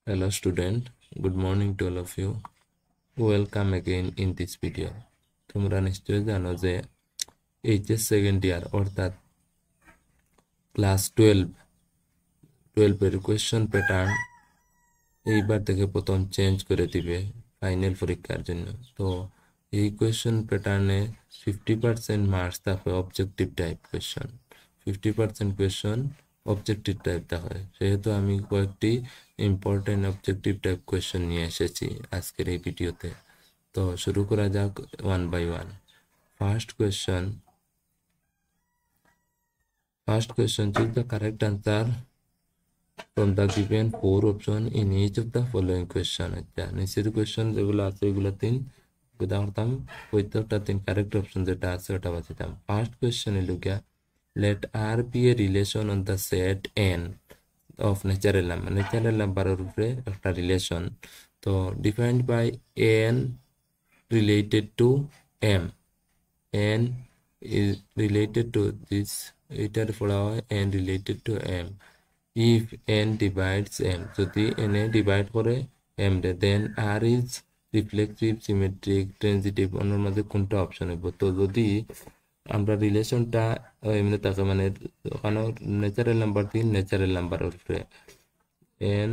Hello student, good morning to all of you. Welcome again in this video. তোমরা নিশ্চয়ই জানো যে HS second year অর্থাৎ class 12 এর কোয়েশ্চন প্যাটার্ন এইবার থেকে প্রথম চেঞ্জ করে দিবে ফাইনাল পরীক্ষার জন্য। তো এই কোয়েশ্চন প্যাটার্নে 50% মার্কস থাকবে objective type question, 50% question objective type থাকে। সেহেতু আমি কয়েকটি ইম্পর্টেন্ট অবজেক্টিভ টাইপ কোয়েশ্চন নিয়ে এসেছি আজকের এই ভিডিওতে। তো শুরু করা যাক one by one. First question, choose the correct answer from the given four option in each of the following question. আচ্ছা, নিচের কোয়েশ্চন যেগুলো আছে এগুলো তিন করতাম, প্রত্যেকটা তিন কারেক্ট অপশন যেটা আছে ওটা বাঁচিতাম। ফার্স্ট কোয়েশ্চন এলো গিয়া let R be a relation on the set n of natural number। Natural নাম্বারের উপরে একটা রিলেশন, তো defined by n related to m, n is related to this, এটার পড়া হয় n related to m if n divides m, যদি n এ divide করে m রে, then r is reflexive, symmetric, transitive, অন্যর মধ্যে কোনটা অপশন হইব? তো যদি আমরা রিলেশনটা এমনি থাকে, মানে ওখানে ন্যাচারাল নাম্বার দিন, ন্যাচারাল নাম্বারের উপরে n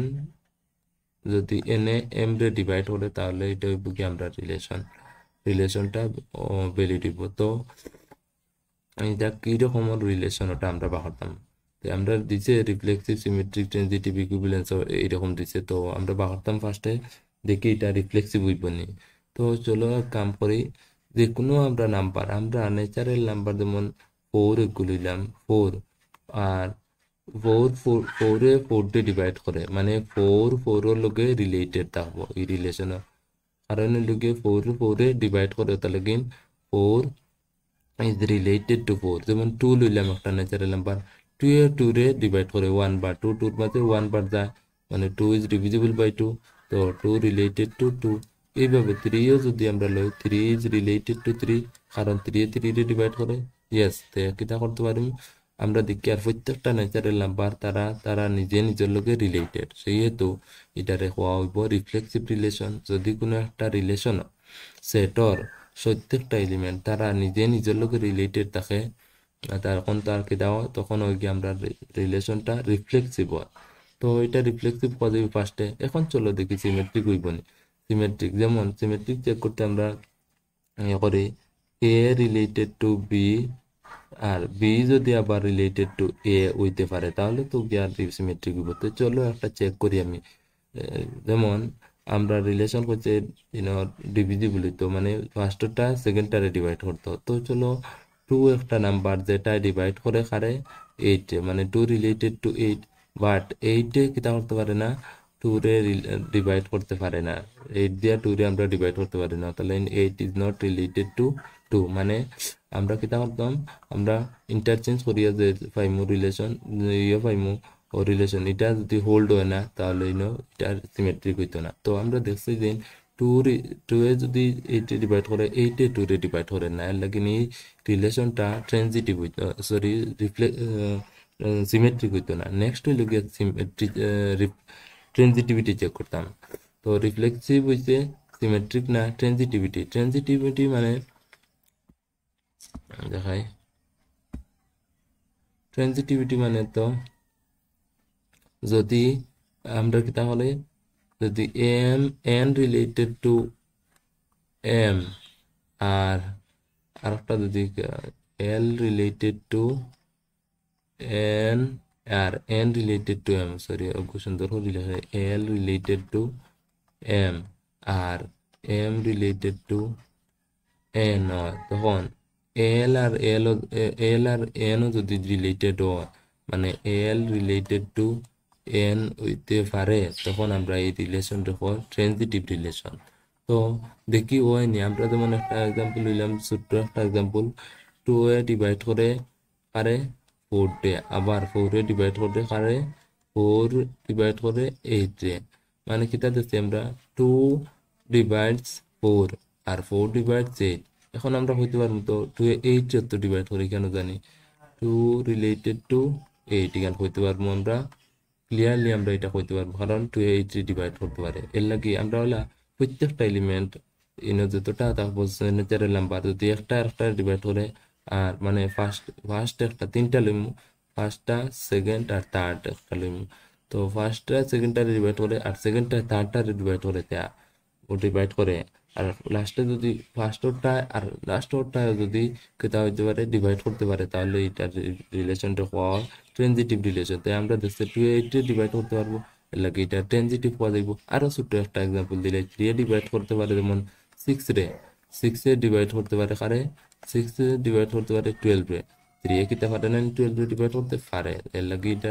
যদি n এ m রে ডিভাইড করে তাহলে এটা হইব কি আমরা রিলেশনটা ভ্যালু দিব। তো এটা কিরকম রিলেশন ওটা আমরা বাহারতাম, আমরা দিছে রিফ্লেক্সিভ, সিমেট্রিক, ট্রানজিটিভ, ইকুইভ্যালেন্স এইরকম দিছে। তো আমরা বাহারতাম ফার্স্টে দেখি এটা রিফ্লেক্সিভ হইব নি। তো চলো কাম করি, যে কোনো আমরা নাম্বার, আমরা ন্যাচারাল নাম্বার যেমন 4 এগুলো নিলাম 4, আর 4 4 দিয়ে ডিভাইড করে, মানে 4 এর লগে রিলেটেড থাকবো এই রিলেশন, কারণ লগে 4 ডিভাইড করে তাহলে গিন 4 is related to 4। যেমন 2 লইলাম একটা ন্যাচারাল নাম্বার, 2 এ 2 রে ডিভাইড করে 1 বার, 2 2 মাঝে 1 বার যায়, মানে 2 is divisible by 2, তো 2 related to 2। এইভাবে 3 ও যদি আমরা লই, 3 is related to 3, কারণ 3 এ 3 রে ডিভাইড করে। ইয়েস, তো কিটা করতে পারি আমরা দেখি, আর প্রত্যেকটা ন্যাচারাল নাম্বার তারা তারা নিজে নিজের লগে রিলেটেড, সেহেতু এটারে হওয়া হইব রিফ্লেক্সিভ রিলেশন। যদি কোনো একটা রিলেশন সেটর প্রত্যেকটা এলিমেন্ট তারা নিজে নিজের লোকে রিলেটেড থাকে, তখন তার কি দেওয়া, তখন ওই কি আমরা রিলেশনটা রিফ্লেক্সিভ হয়। তো এটা রিফ্লেক্সিভ করা যাবে ফার্স্টে। এখন চলো দেখি সিমেট্রিক হইব নি। সিমেট্রিক, যেমন সিমেট্রিক চেক করতে আমরা করি এ রিলেটেড টু বি, আর বি যদি আবার রিলেটেড টু এ হইতে পারে তাহলে তো কি আর সিমেট্রিক হইব। তো চলো একটা চেক করি আমি। যেমন আমরা রিলেশন করছে ডিভিজিবল হইতো, মানে ফার্স্টটা সেকেন্ডটারে ডিভাইড করতো। তো চলো 2 একটা নাম্বার যেটা ডিভাইড করে কারে 8, মানে 2 রিলেটেড টু 8, বাট 8 কিতা করতে পারে না, 2 রে ডিভাইড করতে পারে না, 8 দিয়া 2 রে আমরা ডিভাইড করতে পারি না, তাহলে 8 ইজ নট রিলেটেড টু 2। মানে আমরা কিতা করতাম, আমরা ইন্টারচেঞ্জ করিয়া যে পাইমু রিলেশন, পাইমু ও রিলেশন, এটা যদি হোল্ড হয় না তাহলে এটা সিমেট্রিক হইতো না। তো আমরা দেখছি যে 2 এ যদি 8 ডিভাইড করে, 8 এ 2 রে ডিভাইড করে না, এর লাগে এই রিলেশনটা ট্রানজিটিভ হইতো, সরি সিমেট্রিক হইতো না। নেক্সট হইল গিয়ে ট্রানজিটিভিটি চেক করতাম। তো রিফ্লেক্সিভ হইছে, সিমেট্রিক না ট্রানজিটিভিটি। ট্রানজিটিভিটি মানে দেখাই, ট্রানজিটিভিটি মানে তো যদি আমরা কি তাহলে যদি M N related to M, আর আরেকটা যদি এল রিলেটেড টু এন, আর N related to M, sorry সুন্দর করে লেখা, এল রিলেটেড টু এম আর এম রিলেটেড টু এন হয়, তখন এল আর এনও যদি রিলেটেড হয়, মানে এল রিলেটেড টু এন হইতে পারে, তখন আমরা এই রিলেশনটা হয় ট্রানজিটিভ রিলেশন। তো দেখি হয়নি, আমরা যেমন একটা এক্সাম্পল নিলাম, ছোট্ট একটা এক্সাম্পল, 2 এ ডিভাইড করে পারে 4 ডে, আবার 4 এ ডিভাইড করতে পারে 4 ডিভাইড করে 8 ডে, মানে কিতা দেখছি আমরা 2 ডিভাইডস 4 আর 4 ডিভাইডস 8। এখন আমরা হইতে পারবো তো 2 এ 8 যত ডিভাইড করি কেন জানি, 2 রিলেটেড টু 8 এখানে হইতে পারবো আমরা ক্লিয়ারলি আমরা এটা কইতে পারবো, কারণ 280 ডিভাইড করতে পারে। এর লাগি আমরা হলা প্রত্যেকটা এলিমেন্ট যতটা তারপর ন্যাচারাল নাম্বার যদি একটা একটা ডিভাইড করে, আর মানে ফার্স্ট একটা তিনটা লইমু, ফার্স্টটা সেকেন্ড আর থার্ড একটা লইমু। তো ফার্স্টটা সেকেন্ডটা ডিভাইড করে আর সেকেন্ডটা থার্ডটা ডিভাইড করে তা ও ডিভাইড করে, আর লাস্টে যদি ফার্স্টটা আর লাস্টটা যদি কেতা হইতে পারে ডিভাইড করতে পারে, তাহলে এটার রিলেশনটা হওয়া ট্রানজিটিভ রিলেশন। তাই আমরা দেখছি 280 ডিভাইড করতে পারবো, এর লাগে এটা ট্রানজিটিভ পাওয়া যাইব। আরো ছোট্ট একটা এক্সাম্পল দিলে 3 ডিভাইড করতে পারে, যেমন 6 ডিভাইড করতে পারে কারে, 6 ডিভাইড করতে পারে 12 রে, 3 কিতা পারে না 12 ডিভাইড করতে পারে, এর লাগে এটা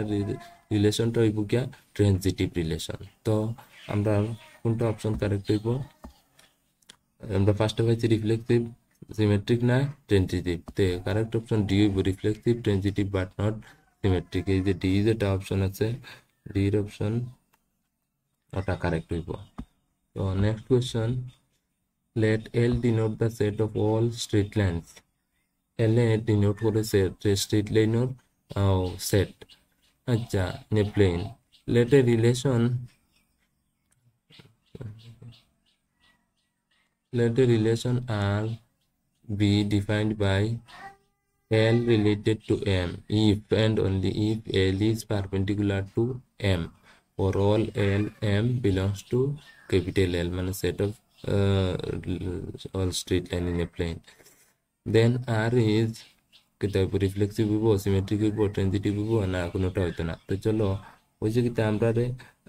রিলেশনটা হইব গিয়া ট্রানজিটিভ রিলেশন। তো আমরা কোনটা অপশন কারেক্ট হইব, আমরা ফার্স্টে পাইছি রিফ্লেক্সিভ, সিমেট্রিক না ট্রানজিটিভ, তে কারেক্ট অপশন ডি হইব, reflexive transitive but not symmetric. এই যে ডি যেটা অপশন আছে, ডি এর অপশন ওটা কারেক্ট হইব। তো next question, let L denote the set of all straight lines. L A denote করে স্ট্রেট লাইনের সেট। আচ্ছা, in a plane let a relation R be defined by L related to M if and only if L is perpendicular to M for all L M belongs to capital L, মানে set of all straight line in a plane. Then R is reflexive হইব, symmetric হইব, transitive হইব না কোনোটা হইতো না। তো চলো ওই যে কিতা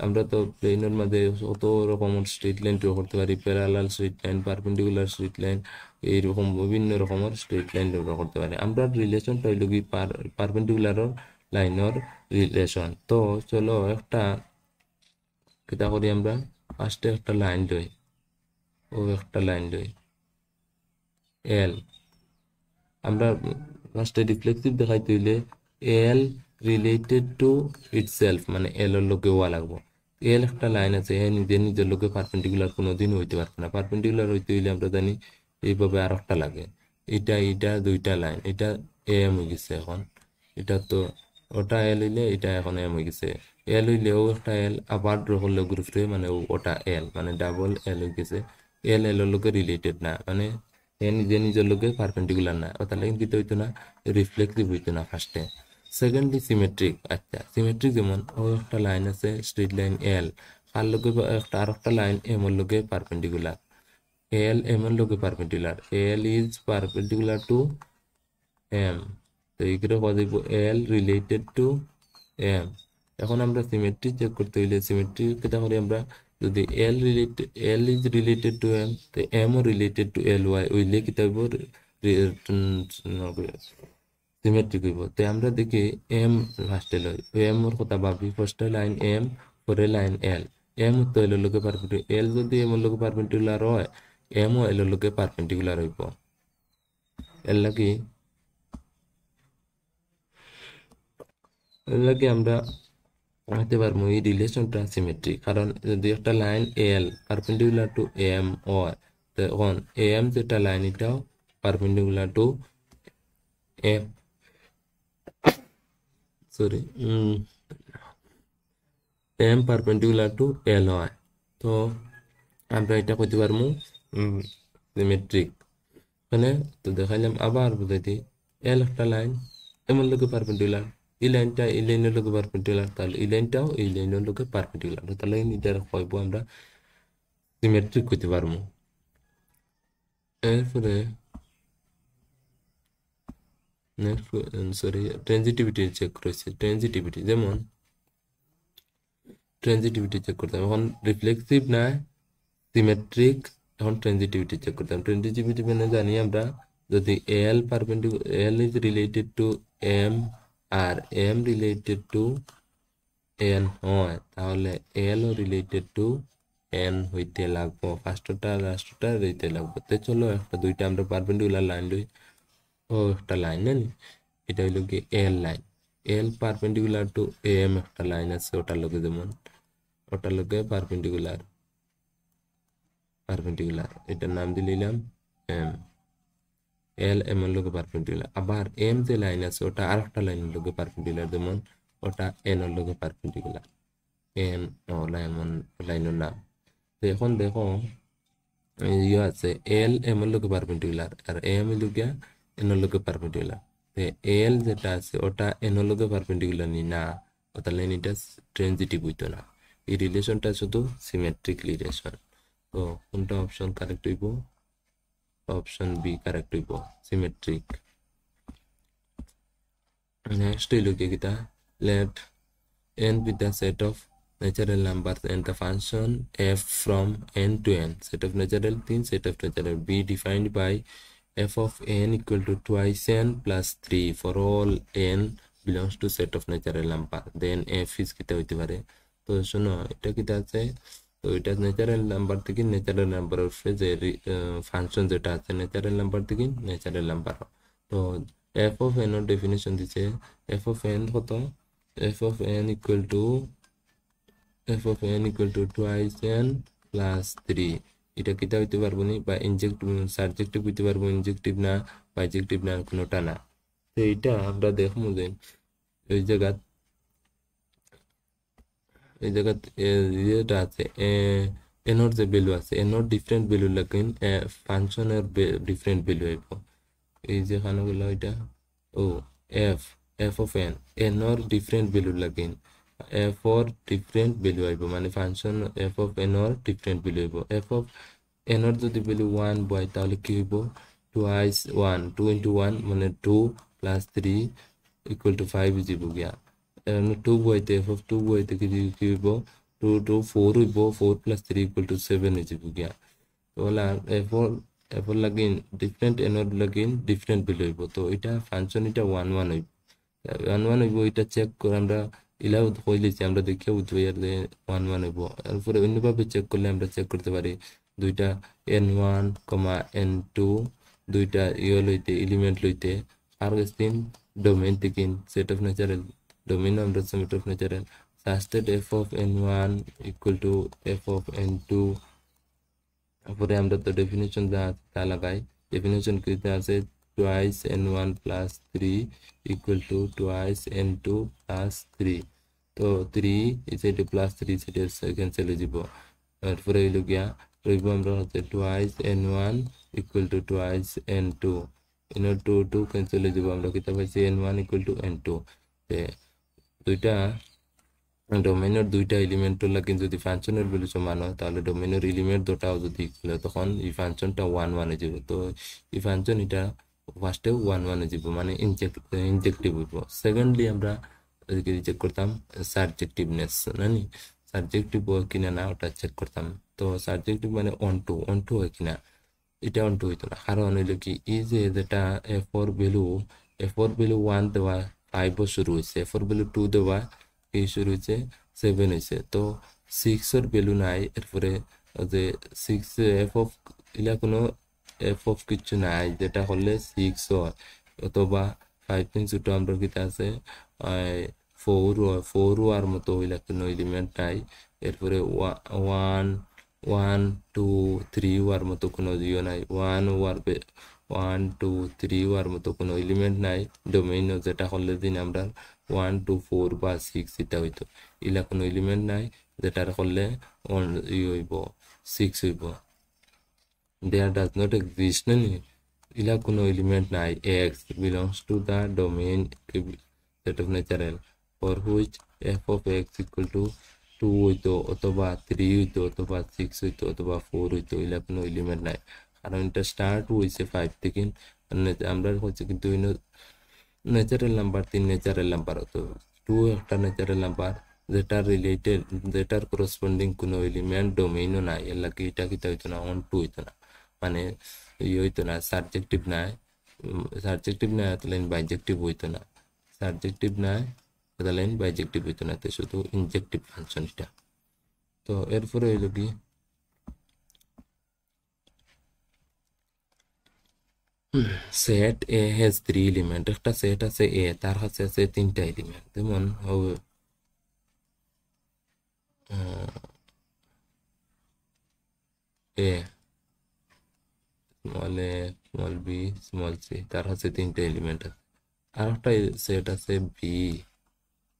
আমরা তো প্লেনের মধ্যে কত রকমের স্ট্রিট লাইন ড্র করতে পারি, parallel street line, perpendicular street line, এইরকম বিভিন্ন রকমের স্ট্রিট লাইন ড্র করতে পারি। আমরা রিলেশনটা হইল কি পারপেন্ডিকুলার লাইনের রিলেশন। তো চলো একটা কিতা করি, আমরা ফার্স্টে একটা লাইন লই, একটা লাইন লই এল। আমরা ফার্স্টে রিফ্লেক্সিভ দেখাইতে হইলে এল রিলেটেড টু ইটসেলফ, মানে এল এর লোকে হওয়া লাগবো। এল একটা লাইন আছে, এ নিজের লোকে পারপেন্ডিকুলার কোনোদিন হইতে পারবে না। পারপেন্ডিকুলার হইতে হইলে আমরা জানি এইভাবে আর একটা লাগে, এটা দুইটা লাইন, এটা এম হয়ে গেছে এখন, এটা তো ওটা এল হইলে এটা এখন এম হয়ে গেছে। এল হইলে ও একটা এল আবার ড্র করলে গ্রুপে, মানে ওটা এল, মানে ডাবল এল হয়ে গেছে। এল এর লোকে রিলেটেড না, মানে নিজের লোকে পারপেন্ডিকুলার না, তাহলে কিন্তু হইতো না, রিফ্লেক্সিভ হইতো না ফার্স্টে। Secondly symmetric. আচ্ছা, সিমেট্রিক যেমন ও একটা লাইন আছে স্ট্রেট লাইন এল, আর লোকে একটা আর একটা লাইন এম এর লোকে পারপেন্ডিকুলার, এল এম এর লোকে perpendicular, L is perpendicular to M. তো এইগুলো কথা দিব এল রিলেটেড টু এম। এখন আমরা সিমেট্রি চেক করতে হইলে সিমেট্রি কেটা করি আমরা, যদি L is related to M, তো এম ও রিলেটেড টু এল ওয়াই ওইলে কিতা হইব, সিমেট্রিক হইব। তো আমরা দেখি এম ফার্স্টে লই, এম ওর কথা ভাবি, ফার্স্টে লাইন এম, পরে লাইন এল। এম তো এল এর লোকে পারপেন্ডিকুলার, এল যদি এম এর লোকে পারপেন্ডিকুলার হয়, এম ও এল এর লোকে পারপেন্ডিকুলার হইব। এর লাগি আমরা হতে পারবো এই রিলেশনটা সিমেট্রিক, কারণ যদি একটা line L perpendicular to M হয়, তখন এম যেটা লাইন এটাও perpendicular to M, sorry M perpendicular to L হয়। তো আমরা এটা করতে পারবো সিমেট্রিক। মানে তো দেখাইলাম আবার বুঝাইতে, এল একটা লাইন এমন লোকে পারপেন্ডিকুলার, এই লাইনটা এই লাইনের লোকে পারপেন্ডিকুলার, তাহলে এই লাইনটাও এই লাইনের লোকে পারপেন্ডিকুলার, তাহলে এটার কইব আমরা সিমেট্রিক করতে পারবো। এরপরে নেক্সট সরি ট্রানজিটিভিটি চেক করেছে, ট্রানজিটিভিটি যেমন ট্রানজিটিভিটি চেক করতাম, এখন রিফ্লেক্সিভ না সিমেট্রিক, এখন ট্রানজিটিভিটি চেক করতাম। ট্রানজিটিভিটি মানে জানি আমরা যদি L perpendicular, L is related to M আর এম রিলেটেড টু এন হয়, তাহলে এল ও রিলেটেড টু এন হইতে লাগবো, ফার্স্টটা লাস্টটা হইতে লাগবো। তো চলো একটা দুইটা আমরা পারপেন্ডিকুলার লাইন লই, ও একটা লাইন নেন, এটা হইল কি L line, L perpendicular to M একটা লাইন আছে, ওটার লোকে যেমন ওটার লোকে পারপেন্ডিকুলার, এটার নাম দিলাম এম, এল এম এর লোকে পারপেন্ডিকুলার। আবার এম যে লাইন আছে ওটা আর একটা লাইনের লোকে পারপেন্ডিকুলার, যেমন ওটা এন এর লোকে পারপেন্ডিকুলার। এন ও লাইনের নাম। তো এখন দেখো ইয়ে আছে এল এম এর লোকে পারপেন্ডিকুলার আর এম এর লোকে এন এর লোকে পারপেন্ডিকুলার। এল যেটা আছে ওটা এন এর লোকে পারপেন্ডিকুলার নি না, তাহলে এটা ট্রানজিটিভ হইতো না। এই রিলেশনটা শুধু সিমেট্রিক রিলেশন। তো কোনটা অপশন কারেক্ট হইব? অপশন বি কারেক্ট হইব, সিমেট্রিক। নেক্সট হইল কি কিতা, late n with the set of natural numbers and the function f from n to n. Set of natural 3, set of natural b defined by f of n equal to twice n plus 3 for all n belongs to set of natural number. Then f is kita হইতে পারে। তো শোনো এটা কিতা আছে, তো এটা natural number থেকে ন্যাচারাল নাম্বার উপরে যে ফাংশন যেটা আছে ন্যাচারাল নাম্বার থেকে ন্যাচারাল নাম্বার। তো f of n এর ডেফিনিশন দিছে f of n কত, f of n equal to twice n plus 3। এটা কিতা হইতে পারবো নি, বা ইনজেক্টিভ সাবজেক্টিভ হইতে পারবো, ইনজেক্টিভ না বাইজেক্টিভ না কোনোটা না। তো এটা আমরা দেখবো যে ওই জায়গা যেটা আছে এনর যে ভ্যালু আছে এনর ডিফারেন্ট ভ্যালু লাগিন ফাংশনের ডিফারেন্ট ভ্যালু হইব। এই যে খানাগুলো এটা ও এফ এফ অফ এন এনর ডিফারেন্ট ভ্যালু লাগিন এফ অর ডিফারেন্ট ভ্যালু আইব, মানে ফাংশন এফ অফ এনর ডিফারেন্ট ভ্যালু আইব। এফ অফ এনর যদি ভ্যালু 1 বয় তাহলে কি হইব, টুয়াইস 1 2 into 1 মানে 2 plus 3 equal to 5 যাব গিয়া। 2 বইতে এফ অফ 2 বইতে কি হইব 2 2 4 হইব, 4 plus 3 equal to 7 হয়ে যাব গিয়া। ওলা এফর লাগিন ডিফারেন্ট এনর লাগিন ডিফারেন্ট ভ্যালু হইব। তো এটা ফাংশন এটা 1 1 হইব, 1 1 হইব। এটা চেক করে আমরা ইলাও কইলেছি আমরা দেখিয়া বুঝবো আর যে 1 1 হইব। এরপরে অন্যভাবে চেক করলে আমরা চেক করতে পারি দুইটা n1 n2 দুইটা ইয়ে লইতে এলিমেন্ট লইতে আর গেছিন ডোমেইন থেকে সেট অফ ন্যাচারাল ডোমেইন আমরা সেট অফ ন্যাচারাল সাস্টেড f of n1 equal to f of n2। তারপরে আমরা তো ডেফিনেশন যা তা লাগাই, ডেফিনেশন কিতে আছে twice n1 plus 3 equal to twice n2 plus 3। তো 3 ইসেটে প্লাস 3 ইসেটে ক্যান্সেল হয়ে যাব। তারপরে হইল গিয়া রইব আমরা হচ্ছে twice n1 equal to twice n2 এর 2 2 ক্যান্সেল হয়ে যাব। আমরা কিতা পাইছি n1 equal to n2। তে দুইটা ডোমেইনের দুইটা এলিমেন্ট লাগিন যদি ফাংশনের ভ্যালু সমান হয় তাহলে ডোমেইনের এলিমেন্ট দুটাও যদি ইকুয়াল হয় তখন এই ফাংশনটা 1 1 হয়ে যাব। তো এই ফাংশন এটা ফার্স্টে 1 1 হয়ে যাব, মানে ইনজেক্টিভ হইব। সেকেন্ডলি আমরা চেক করতাম সাবজেক্টিভনেস, নানি সাবজেক্টিভ হয় কিনা না ওটা চেক করতাম। তো সাবজেক্টিভ মানে অন টু হয় কিনা, এটা অন টু হইতো না। কারণ হইলো কি এই যে যেটা এফোর ভ্যালু 1 দেওয়া 5 শুরু হয়েছে, এফোর ভ্যালু 2 দেওয়া এই শুরু হয়েছে 7 হয়েছে। তো 6 এর ভ্যালু নাই, এরপরে যে 6 এফ অফ ইলা কোনো এফ অফ কিছু নাই যেটা হলে 6 হয়, অথবা 5 থেকে ছোট আমরা কিতা আছে 4 আর মতো হইলা কোনো এলিমেন্ট নাই। এরপরে 1 1 2 3 ওয়ার মতো কোনো ইয়ে নাই, 1 2 3 ওয়ার মতো কোনো এলিমেন্ট নাই ডোমেইন, যেটা হলে দিন আমরা 1 2 4 বা 6 এটা হইতো। ইলা কোনো এলিমেন্ট নাই যেটার হলে হইব 6 হইব। দেয়ার ডাজ নট এক্সিস্ট নানি, ইলা কোনো এলিমেন্ট নাই। x belongs to the domain set of natural for which f of x equal to 2 হইতো, অথবা 3 হইতো, অথবা 6 হইতো, অথবা 4 হইতো, ইলা কোনো এলিমেন্ট নাই। কারণ এটা স্টার্ট হয়েছে 5 থেকে। আমরা হচ্ছে কিন্তু ন্যাচারাল নাম্বার 3 ন্যাচারাল নাম্বার হতো, 2 একটা ন্যাচারাল নাম্বার যেটার রিলেটেড যেটার করসপন্ডিং কোনো এলিমেন্ট ডোমেইনও নাই, এর লাগে এটা কিতা হইতো না, অন টু হইতো না, মানে হইতো না সাবজেক্টিভ নাই। তাহলে বাইজেক্টিভ হইতো না, সাবজেক্টিভ নাই তাহলে বাইজেক্টিভ হইতো না, তো শুধু ইনজেক্টিভ ফাংশন এটা। তো এরপরে হইল কি সেট এ হ্যাজ 3 এলিমেন্ট। একটা সেট আছে এ, তার কাছে আছে 3টা এলিমেন্ট, যেমন হবে a small a small B small C, তার কাছে 3টা এলিমেন্ট আছে। আর একটা সেট আছে বি,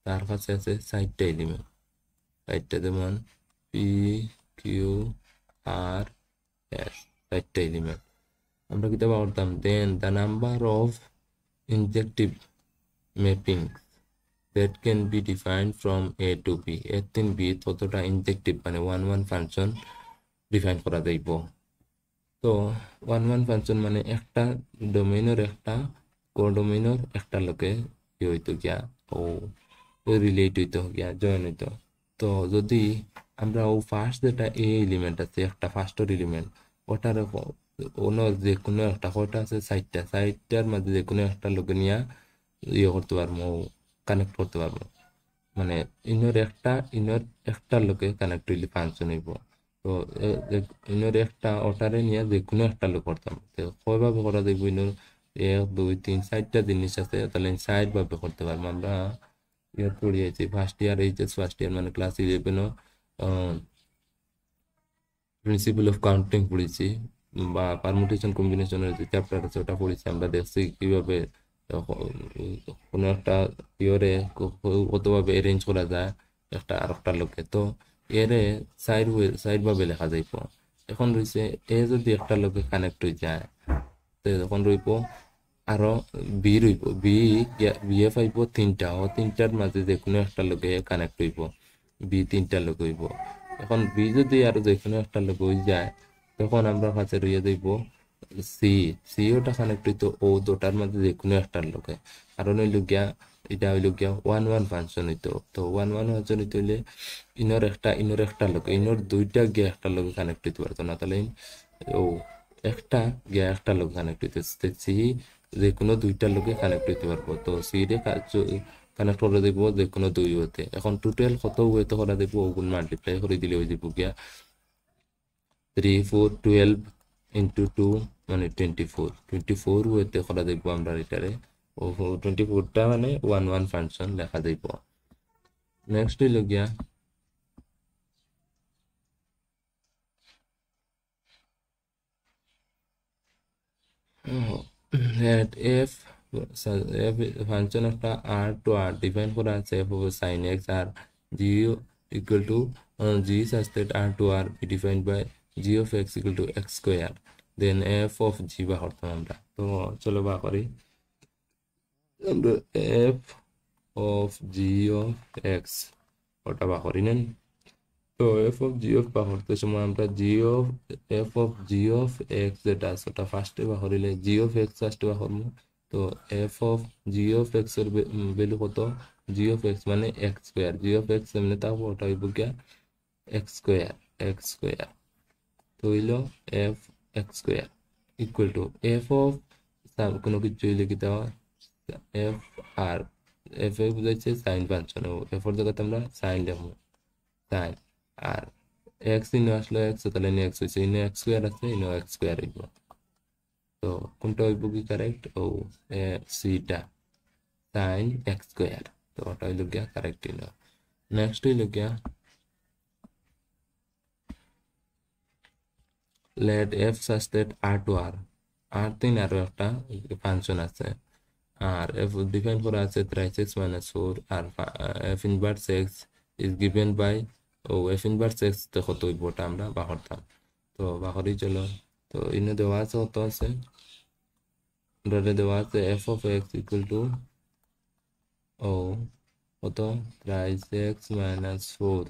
তার কাছে আছে 4টা এলিমেন্ট, চারটা যেমন পি কিউ আর এস, চারটা এলিমেন্ট আমরা কিতাব করতাম। Then the number of injective mapping that can be defined from A to B, A তিন B ততটা ইনজেক্টিভ মানে ওয়ান ফাংশন ডিফাইন করা যাইব। তো ওয়ান ফাংশন মানে একটা ডোমেইনের একটা কোডোমেইনের একটা লোকে কি হইতো গিয়া ও রিলেট হইতো গিয়া জয়েন হইতো। তো যদি আমরা ও ফার্স্ট যেটা এ এলিমেন্ট আছে একটা ফার্স্টের এলিমেন্ট ওটার অন্য যে কোনো একটা কয়টা আছে সাইটটার মাঝে যে কোনো একটা লোকে নিয়ে ইয়ে করতে পারবো, কানেক্ট করতে পারবো। মানে ইনর একটা লোকে কানেক্ট হইলে ফাংশন হইব। তো ইনর একটা ওটারে নিয়ে যে কোনো একটা লোক করতাম। তো কয়ভাবে করা যাইব ইনর 1 2 3 4টা জিনিস আছে, তাহলে 4 ভাবে করতে পারবো। আমরা ইয়ার পড়িয়েছি first year HS first year মানে ক্লাস 11 প্রিন্সিপাল অফ কাউন্টিং পড়েছি, বা পারমুটেশন কম্বিনেশনের যে চ্যাপ্টার আছে ওটা পড়েছি। আমরা দেখছি কিভাবে কোনো একটা ইয়রে কতভাবে অ্যারেঞ্জ করা যায় একটা আর একটা লোকে। তো এরে সাইড ভাবে লেখা যাইব। এখন রয়েছে এ যদি একটা লোকে কানেক্ট হয়ে যায় তো তখন রইব আরো বি রইব, বিয়ে পাইব তিনটা, ও তিনটার মাঝে যে কোনো একটা লোকে কানেক্ট হইব, বি তিনটা লোক হইব। এখন বি যদি আরো যে কোনো একটা লোক হয়ে যায় তখন আমরা কাছে রইয়া যাইব সি, সি ওটা কানেক্ট হইতো ও দুটার মাঝে যে কোনো একটা লোকে। কারণ হইল গিয়া এটা হইল গিয়া ওয়ান ফাংশন হইতো। তো ওয়ান ফাংশন হইতে হইলে ইনর একটা লোক, ইনর দুইটা গিয়া একটা লোকে কানেক্ট হইতে পারতো না, তাহলে ও একটা গিয়া একটা লোক কানেক্ট হইতে সি যে কোনো দুইটা লোকে কানেক্ট হইতে পারবো। তো সি রে কানেক্ট করে দেবো যে কোনো দুই ওয়েতে। এখন টোটাল কত ওয়েতে করা দেবো ওগুন মাল্টিপ্লাই করে দিলে হয়ে যাবো গিয়া 3 4 12 ইন্টু 2 মানে 24 ওয়েতে করা দেখবো আমরা এটারে। ও 24টা মানে ওয়ান ফাংশন লেখা যাইব। নেক্সট হইল গিয়া let f ফাংশন একটা r to r ডিফাইন করা আছে f of sin x R g equal to g such that r to r be defined by g of x equal to x square, then f of g বা করতাম আমরা। তো চলো বা করি আমরা f of g of x ওটা বা করি নেন। তো f of g of বা করতে সময় আমরা f of g of x যেটা আছে ওটা ফার্স্টে বা করিলে g of x ফার্স্টে বা করবো। তো f of g of x এর ভ্যালু কত, g of x মানে x square, g of x এমনি থাকবো ওটা হইব গিয়া x স্কয়ার। তো হইল f x square equal to f of কোনো কিছু হইলে কি দেওয়া f আর f এ বুঝাইছে সাইন ফাংশন, f এর জায়গাতে আমরা সাইন লিখবো, সাইন আর এক্স ইনো আসলো এক্স, তাহলে ইনো এক্স হয়েছে, ইনো এক্স স্কোয়ার আছে, ইনো এক্স স্কোয়ার হইব। তো কোনটা হইব কি কারেক্ট, ও সিটা সাইন এক্স স্কোয়ার। তো ওটা হইল গিয়া কারেক্ট হইল। নেক্সট হইল গিয়া let f such that r to r, r তিন আরো একটা ফাংশন আছে আর f ডিফাইন করা আছে 3x minus 4 R f inverse x is given by O f inverse x তো কত হইব ওটা আমরা বাহরতাম। তো বাহরি চলো। তো ইনে দেওয়া আছে কত আছে, ডটে দেওয়া আছে f of x equal to ও কত 3x minus 4,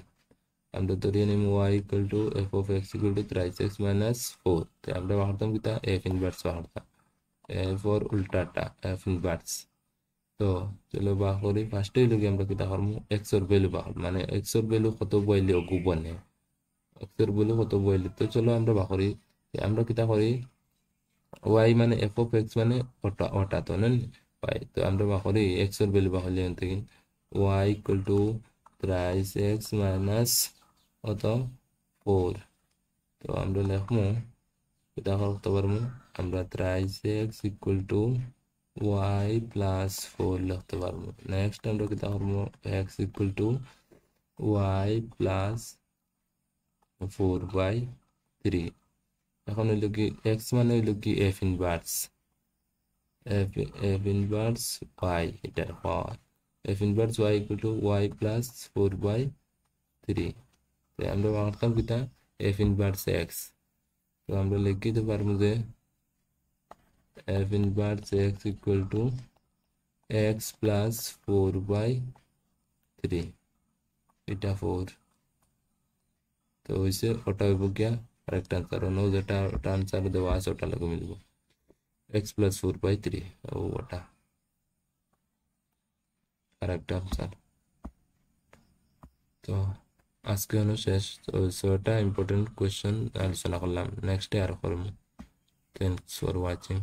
আমরা ধরিয়ে নিম y equal to f of x equal to 3x minus 4। তো আমরা বাহরতাম কিতা f inverse বাহরতাম, f or উল্টাটা f inverse। তো চলো বা করি ফার্স্টে হইল কি আমরা কিতা করবো x এর ভ্যালু বাহর, মানে x এর ভ্যালু কত বইলে অগু বনে x এর ভ্যালু কত বইলে। তো চলো আমরা বা করি আমরা কিতা করি y মানে f of x মানে ওটা তো নেন y। তো আমরা বা করি x এর ভ্যালু বা হইলে থেকে y equal to 3x minus কত 4। তো আমরা লিখবো কিতা করতে পারবো আমরা 3x equal to y plus 4 লিখতে পারবো। নেক্সট আমরা কিতা করবো x equal to y plus 4/3। এখন হইল কি x মানে হইল কি f ইনভার্স y, এটার পাওয়ার f inverse y equal to y plus 4/3। 3 তো আমরা বানাতাম কিটা f ইনভার্স x তো আমরা লিখিতে পারবো যে f inverse x equal to x plus 4/3 এটা 4 তো হইছে ওটা হইব গিয়া কারেক্ট আনসার অন্য যেটা ওটা আনসার দেওয়া আছে ওটা লাগে মিলব x প্লাস 4/3 ও ওটা কারেক্ট আনসার তো আজকে হলো শেষ তো এটা ইম্পর্টেন্ট কোয়েশ্চেন আলোচনা করলাম নেক্সট ডে আর করবো থ্যাংকস ফর ওয়াচিং